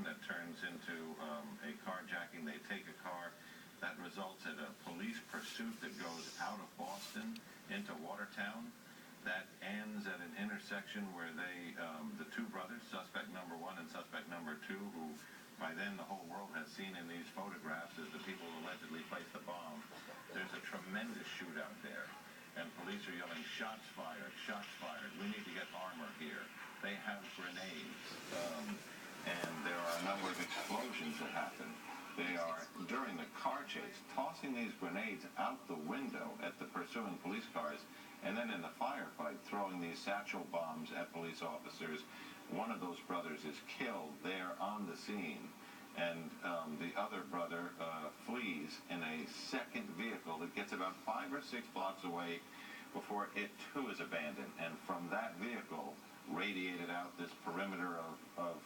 situation that turns into a carjacking. They take a car. That results in a police pursuit that goes out of Boston into Watertown. That ends at an intersection where they, the two brothers, suspect number one and suspect number two, who by then the whole world has seen in these photographs as the people who allegedly placed the bomb. There's a tremendous shootout there. And police are yelling, shots fired, we need to get armor here. They have grenades. And there are a number of explosions that happen. They are, during the car chase, tossing these grenades out the window at the pursuing police cars, and then in the firefight, throwing these satchel bombs at police officers. One of those brothers is killed there on the scene, and the other brother flees in a second vehicle that gets about 5 or 6 blocks away before it too is abandoned. And from that vehicle radiated out this perimeter of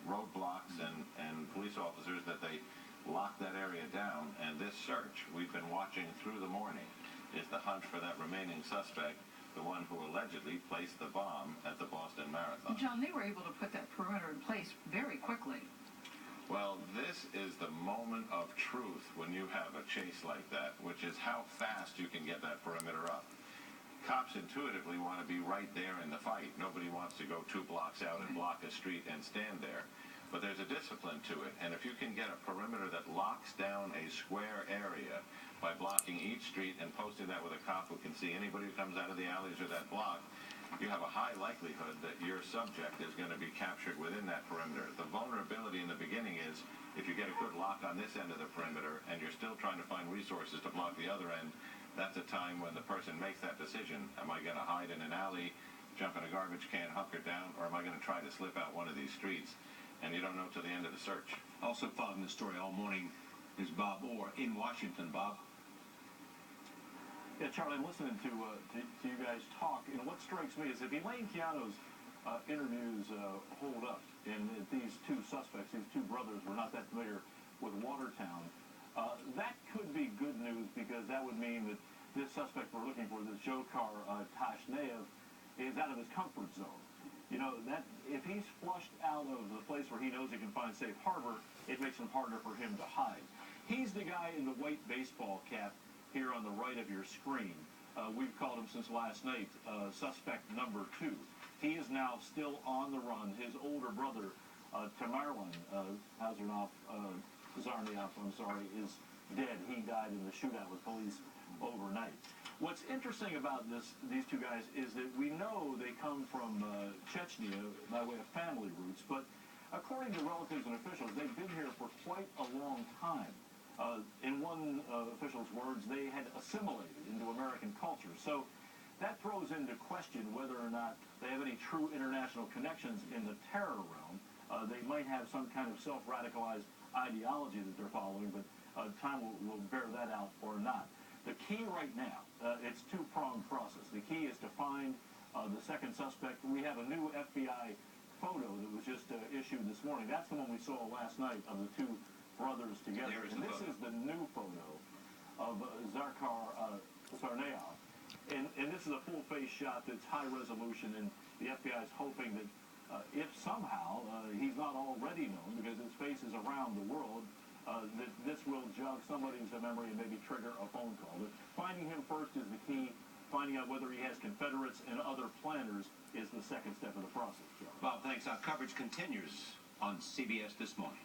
roadblocks and police officers that they locked that area down. And this search we've been watching through the morning is the hunt for that remaining suspect, the one who allegedly placed the bomb at the Boston Marathon. John, they were able to put that perimeter in place very quickly. Well, this is the moment of truth when you have a chase like that, which is how fast you can get that perimeter up. Cops intuitively want to be right there in the fight. Nobody wants to go 2 blocks out and block a street and stand there. But there's a discipline to it, and if you can get a perimeter that locks down a square area by blocking each street and posting that with a cop who can see anybody who comes out of the alleys or that block, you have a high likelihood that your subject is going to be captured within that perimeter. The vulnerability in the beginning is if you get a good lock on this end of the perimeter and you're still trying to find resources to block the other end, that's a time when the person makes that decision. Am I going to hide in an alley, jump in a garbage can, hunker down, or am I going to try to slip out one of these streets? And you don't know till the end of the search. Also following the story all morning is Bob Orr in Washington. Bob? Yeah, Charlie, I'm listening to you guys talk. You know, what strikes me is if Elaine Keanu's interviews hold up, and these two suspects, these two brothers, were not that familiar with Watertown, that could be good news, because that would mean that this suspect we're looking for, this Dzhokhar Tsarnaev, is out of his comfort zone. You know, that if he's flushed out of the place where he knows he can find safe harbor, it makes it harder for him to hide. He's the guy in the white baseball cap here on the right of your screen. We've called him since last night suspect number 2. He is now still on the run. His older brother, Tamerlan Tsarnaev, is dead. He died in the shootout with police overnight. What's interesting about these two guys is that we know they come from Chechnya by way of family roots, but according to relatives and officials, they've been here for quite a long time. In one official's words, they had assimilated into American culture. So that throws into question whether or not they have any true international connections in the terror realm. They might have some kind of self-radicalized ideology that they're following, but time will bear that out or not. The key right now, it's a 2-pronged process. The key is to find the second suspect. We have a new FBI photo that was just issued this morning. That's the one we saw last night of the two brothers together. And this is the new photo of Dzhokhar Tsarnaev. And this is a full-face shot that's high resolution, and the FBI is hoping that if somehow he's not already known, because his face is around the world, that this will jog somebody's memory and maybe trigger a phone call. But finding him first is the key. Finding out whether he has Confederates and other planners is the second step of the process, Joe. Bob, thanks. Our coverage continues on CBS This Morning.